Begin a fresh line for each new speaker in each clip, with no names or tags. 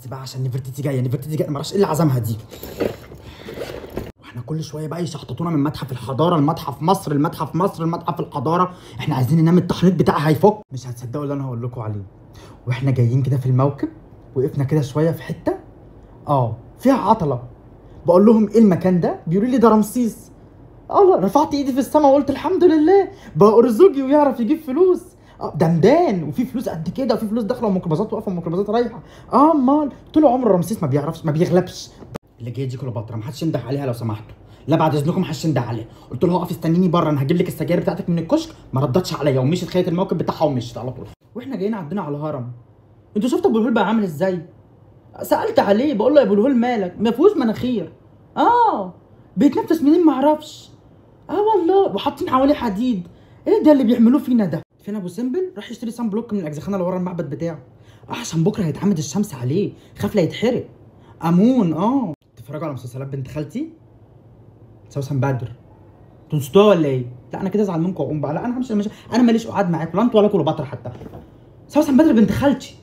بس بقى عشان نفرتيتي جايه، نفرتيتي جايه، ما اعرفش ايه اللي عزمها دي. واحنا كل شويه بقى يشحططونا من متحف الحضاره المتحف مصر، المتحف مصر، المتحف الحضاره. احنا عايزين ننام، التحنيط بتاعها هيفك. مش هتصدقوا اللي انا هقول لكم عليه. واحنا جايين كده في الموكب، وقفنا كده شويه في حته فيها عطله. بقول لهم ايه المكان ده؟ بيقولوا لي ده رمسيس. الله، رفعت ايدي في السماء وقلت الحمد لله، بقى ارزقي ويعرف يجيب فلوس. ده ميدان وفي فلوس قد كده، وفي فلوس داخله وميكروباصات واقفه وميكروباصات رايحه. امال طول عمر رمسيس ما بيعرفش، ما بيغلبش. اللي جايه دي كليوباترا، ما حدش ينده عليها لو سمحتوا. لا بعد اذنكم ما حدش ينده عليها. قلت له اقف استنيني بره، انا هجيب لك السجاير بتاعتك من الكشك. ما ردتش عليا ومشيت، خدت الموقف بتاعها ومشيت على طول. واحنا جايين عدينا على الهرم. انتوا شفتوا ابو الهول بقى عامل ازاي؟ سالت عليه بقول له يا ابو الهول مالك؟ ما فيهوش مناخير. بيتنفس منين ما اعرفش. والله، وحاطين حواليه حديد. ايه ده اللي بيعملوه فينا ده؟ فين ابو سمبل؟ راح يشتري سان بلوك من الاجزخانه اللي ورا المعبد بتاعه. عشان بكره هيتعمد الشمس عليه، خاف لا يتحرق. امون. تتفرجوا على مسلسلات بنت خالتي؟ سوسن بدر. تنسوا ولا ايه؟ لا انا كده ازعل منكم واقوم بقى. لا انا مش انا ماليش قعاد معاكم، لا انتوا ولا كليوباترا حتى. سوسن بدر بنت خالتي.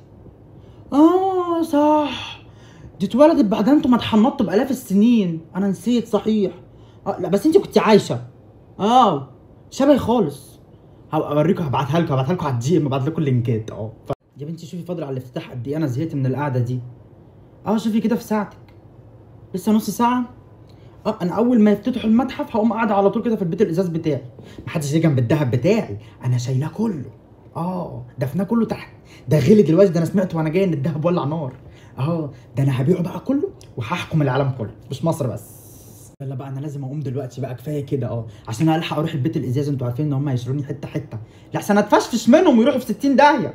صح، دي اتولدت بعد انتوا ما اتحنطتوا بالاف السنين. انا نسيت صحيح. لا بس انت كنت عايشه. شبهي خالص. هبقى اوريكم، هبعتها لكم على الدي ام، ابعت لكم اللينكات. يا بنتي شوفي فاضل على الافتتاح قد ايه، انا زهقت من القعده دي. شوفي كده في ساعتك، لسه نص ساعه. انا اول ما يفتتحوا المتحف هقوم قاعده على طول كده في البيت الازاز بتاعي. محدش يجي جنب الدهب بتاعي، انا شايلاه كله. دفناه كله تحت. ده غلي دلوقتي، ده انا سمعت وانا جاي ان الدهب ولع نار. ده انا هبيعه بقى كله وهحكم العالم كله، مش مصر بس. يلا بقى انا لازم اقوم دلوقتي بقى، كفايه كده. عشان الحق اروح البيت الازاز. انتوا عارفين ان هم هيشتروني حته حته، لحسن اتفشفش منهم ويروحوا في 60 داهيه.